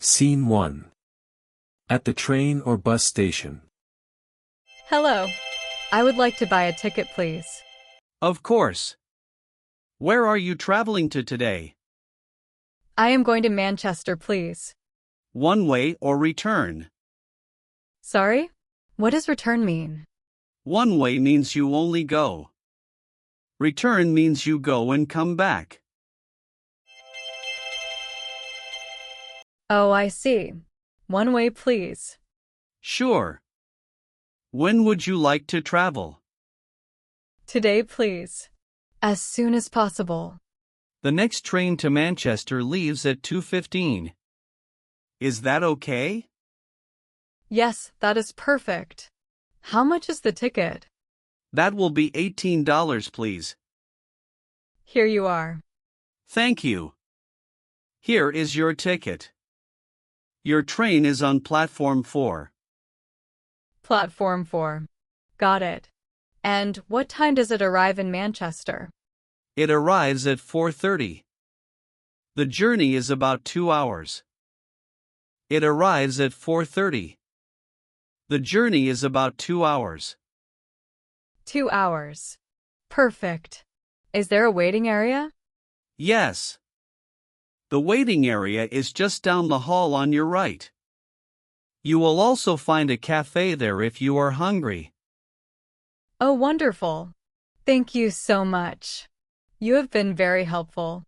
Scene 1. At the train or bus station. Hello. I would like to buy a ticket, please. Of course. Where are you traveling to today? I am going to Manchester, please. One way or return? Sorry? What does return mean? One way means you only go. Return means you go and come back. Oh, I see. One way, please. Sure. When would you like to travel? Today, please. As soon as possible. The next train to Manchester leaves at 2:15. Is that okay? Yes, that is perfect. How much is the ticket? That will be $18, please. Here you are. Thank you. Here is your ticket. Your train is on platform 4. Platform 4. Got it. And what time does it arrive in Manchester? It arrives at 4:30. The journey is about 2 hours. It arrives at 4:30. The journey is about 2 hours. 2 hours. Perfect. Is there a waiting area? Yes. The waiting area is just down the hall on your right. You will also find a cafe there if you are hungry. Oh, wonderful. Thank you so much. You have been very helpful.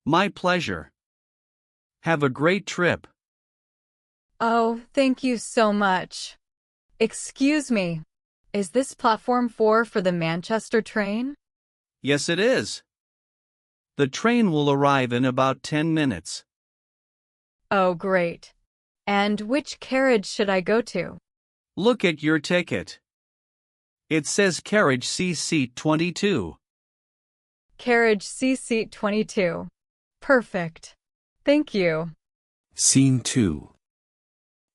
My pleasure. Have a great trip. Oh, thank you so much. Excuse me. Is this platform 4 for the Manchester train? Yes, it is. The train will arrive in about 10 minutes. Oh, great. And which carriage should I go to? Look at your ticket. It says carriage C seat 22. Carriage C seat 22. Perfect. Thank you. Scene 2.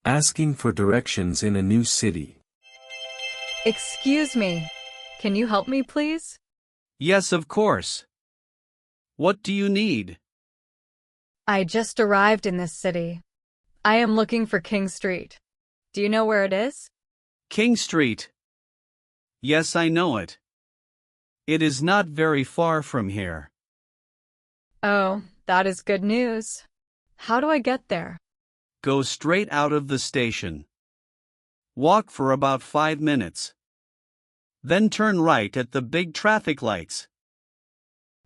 Asking for directions in a new city. Excuse me. Can you help me, please? Yes, of course. What do you need? I just arrived in this city. I am looking for King Street. Do you know where it is? King Street. Yes, I know it. It is not very far from here. Oh, that is good news. How do I get there? Go straight out of the station. Walk for about 5 minutes. Then turn right at the big traffic lights.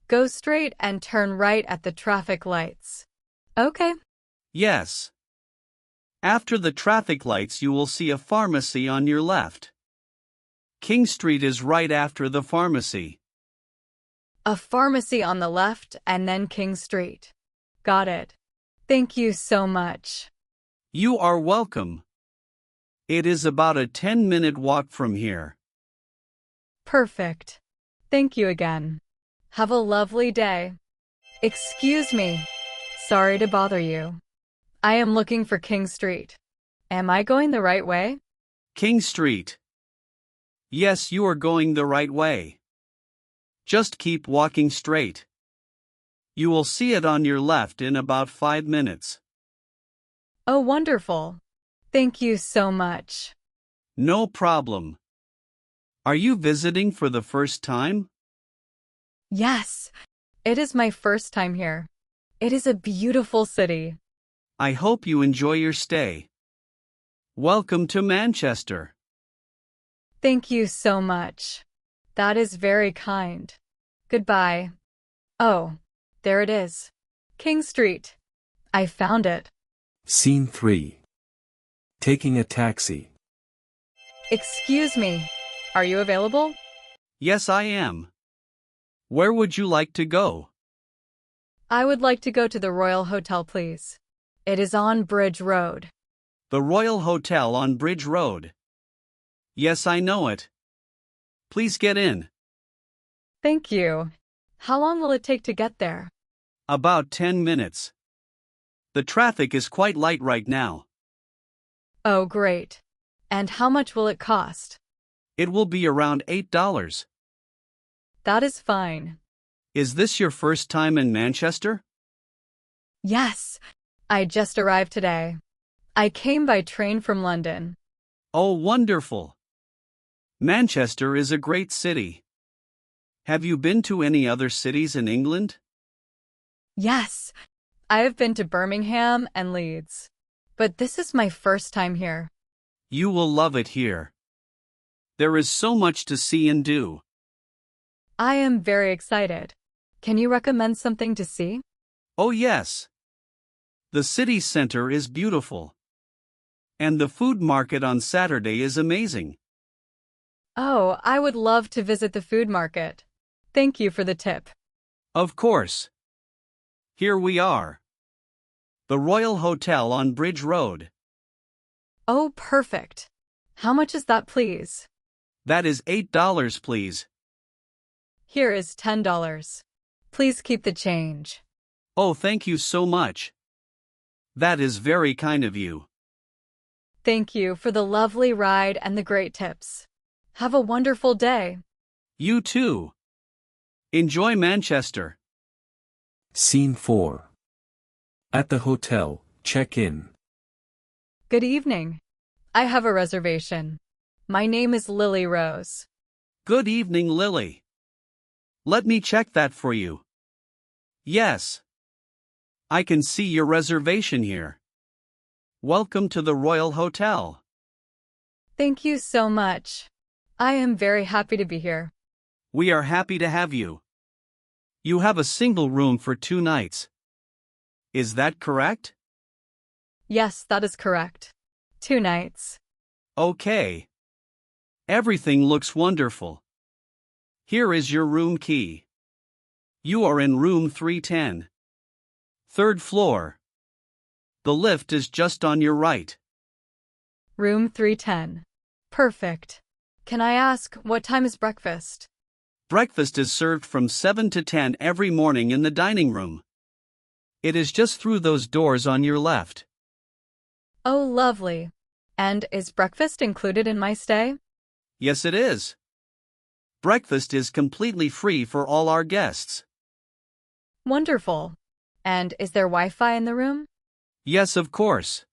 Go straight and turn right at the traffic lights. Okay. Yes. After the traffic lights, you will see a pharmacy on your left. King Street is right after the pharmacy. A pharmacy on the left and then King Street. Got it. Thank you so much. You are welcome. It is about a 10-minute walk from here. Perfect. Thank you again. Have a lovely day. Excuse me. Sorry to bother you. I am looking for King Street. Am I going the right way? King Street. Yes, you are going the right way. Just keep walking straight. You will see it on your left in about 5 minutes. Oh, wonderful. Thank you so much. No problem. Are you visiting for the first time? Yes, it is my first time here. It is a beautiful city. I hope you enjoy your stay. Welcome to Manchester. Thank you so much. That is very kind. Goodbye. Oh, there it is. King Street. I found it. Scene 3. Taking a taxi. Excuse me. Are you available? Yes, I am. Where would you like to go? I would like to go to the Royal Hotel, please. It is on Bridge Road. The Royal Hotel on Bridge Road. Yes, I know it. Please get in. Thank you. How long will it take to get there? About 10 minutes. The traffic is quite light right now. Oh, great. And how much will it cost? It will be around $8. That is fine. Is this your first time in Manchester? Yes, I just arrived today. I came by train from London. Oh, wonderful. Manchester is a great city. Have you been to any other cities in England? Yes, I have been to Birmingham and Leeds. But this is my first time here. You will love it here. There is so much to see and do. I am very excited. Can you recommend something to see? Oh, yes. The city center is beautiful. And the food market on Saturday is amazing. Oh, I would love to visit the food market. Thank you for the tip. Of course. Here we are. The Royal Hotel on Bridge Road. Oh, perfect. How much is that, please? That is $8, please. Here is $10. Please keep the change. Oh, thank you so much. That is very kind of you. Thank you for the lovely ride and the great tips. Have a wonderful day. You too. Enjoy Manchester. Scene 4. At the hotel, check in. Good evening. I have a reservation. My name is Lily Rose. Good evening, Lily. Let me check that for you. Yes. I can see your reservation here. Welcome to the Royal Hotel. Thank you so much. I am very happy to be here. We are happy to have you. You have a single room for 2 nights. Is that correct? Yes, that is correct. 2 nights. Okay. Everything looks wonderful. Here is your room key. You are in room 310. 3rd floor. The lift is just on your right. Room 310. Perfect. Can I ask, what time is breakfast? Breakfast is served from 7 to 10 every morning in the dining room. It is just through those doors on your left. Oh, lovely. And is breakfast included in my stay? Yes, it is. Breakfast is completely free for all our guests. Wonderful. And is there Wi-Fi in the room? Yes, of course.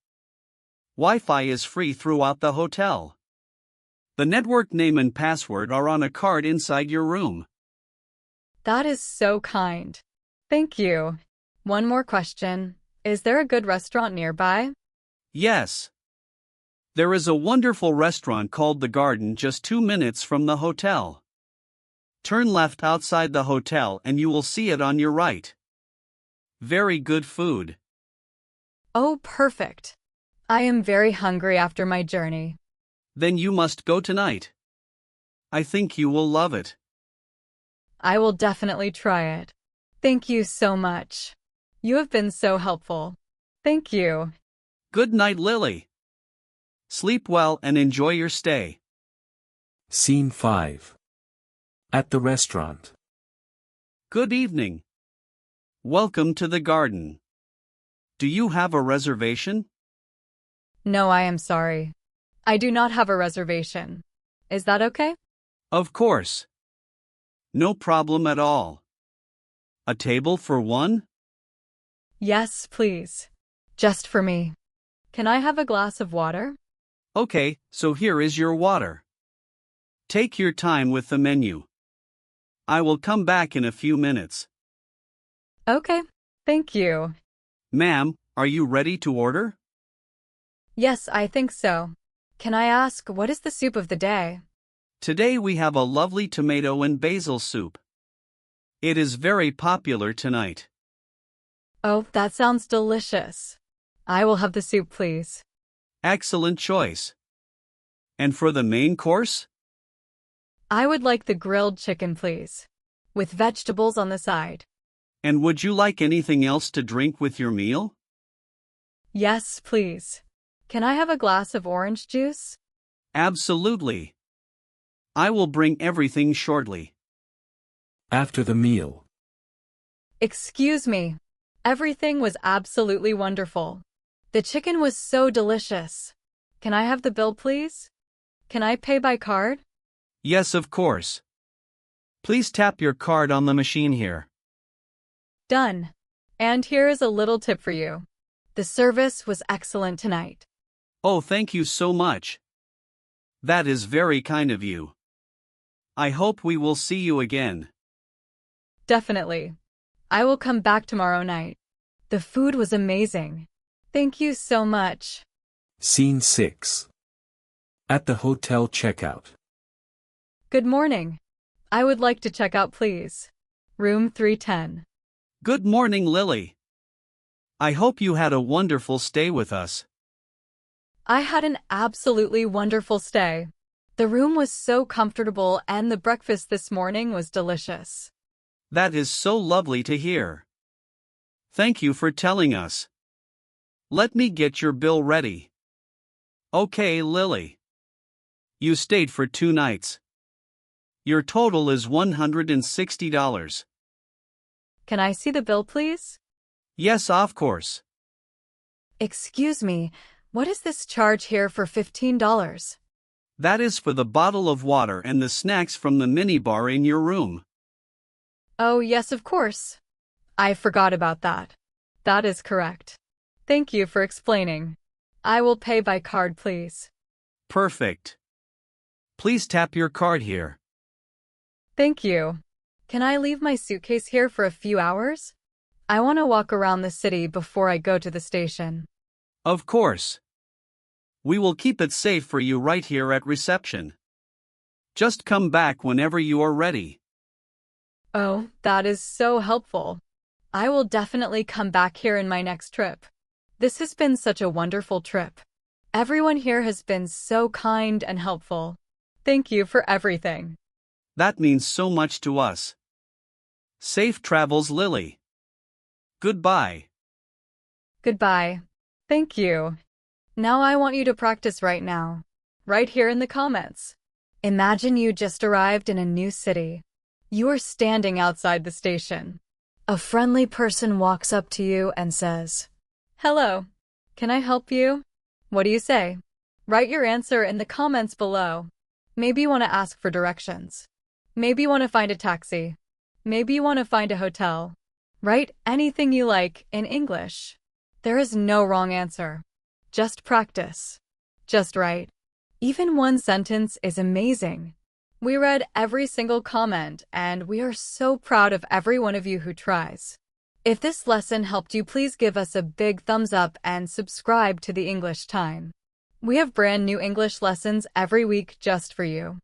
Wi-Fi is free throughout the hotel. The network name and password are on a card inside your room. That is so kind. Thank you. One more question. Is there a good restaurant nearby? Yes. There is a wonderful restaurant called The Garden just 2 minutes from the hotel. Turn left outside the hotel and you will see it on your right. Very good food. Oh, perfect. I am very hungry after my journey. Then you must go tonight. I think you will love it. I will definitely try it. Thank you so much. You have been so helpful. Thank you. Good night, Lily. Sleep well and enjoy your stay. Scene 5. At the restaurant. Good evening. Welcome to the garden. Do you have a reservation? No, I am sorry. I do not have a reservation. Is that okay? Of course. No problem at all. A table for one? Yes, please. Just for me. Can I have a glass of water? Okay, so here is your water. Take your time with the menu. I will come back in a few minutes. Okay, thank you. Ma'am, are you ready to order? Yes, I think so. Can I ask, what is the soup of the day? Today we have a lovely tomato and basil soup. It is very popular tonight. Oh, that sounds delicious. I will have the soup, please. Excellent choice. And for the main course? I would like the grilled chicken, please. With vegetables on the side. And would you like anything else to drink with your meal? Yes, please. Can I have a glass of orange juice? Absolutely. I will bring everything shortly. After the meal. Excuse me. Everything was absolutely wonderful. The chicken was so delicious. Can I have the bill, please? Can I pay by card? Yes, of course. Please tap your card on the machine here. Done. And here is a little tip for you. The service was excellent tonight. Oh, thank you so much. That is very kind of you. I hope we will see you again. Definitely. I will come back tomorrow night. The food was amazing. Thank you so much. Scene 6. At the hotel checkout. Good morning. I would like to check out, please. Room 310. Good morning, Lily. I hope you had a wonderful stay with us. I had an absolutely wonderful stay. The room was so comfortable and the breakfast this morning was delicious. That is so lovely to hear. Thank you for telling us. Let me get your bill ready. Okay, Lily. You stayed for 2 nights. Your total is $160. Can I see the bill, please? Yes, of course. Excuse me, what is this charge here for $15? That is for the bottle of water and the snacks from the minibar in your room. Oh, yes, of course. I forgot about that. That is correct. Thank you for explaining. I will pay by card, please. Perfect. Please tap your card here. Thank you. Can I leave my suitcase here for a few hours? I want to walk around the city before I go to the station. Of course. We will keep it safe for you right here at reception. Just come back whenever you are ready. Oh, that is so helpful. I will definitely come back here in my next trip. This has been such a wonderful trip. Everyone here has been so kind and helpful. Thank you for everything. That means so much to us. Safe travels, Lily. Goodbye. Goodbye. Thank you. Now I want you to practice right now. Right here in the comments. Imagine you just arrived in a new city. You are standing outside the station. A friendly person walks up to you and says, "Hello, can I help you?" What do you say? Write your answer in the comments below. Maybe you want to ask for directions. Maybe you want to find a taxi. Maybe you want to find a hotel. Write anything you like in English. There is no wrong answer. Just practice. Just write. Even one sentence is amazing. We read every single comment, and we are so proud of every one of you who tries. If this lesson helped you, please give us a big thumbs up and subscribe to the English Time. We have brand new English lessons every week just for you.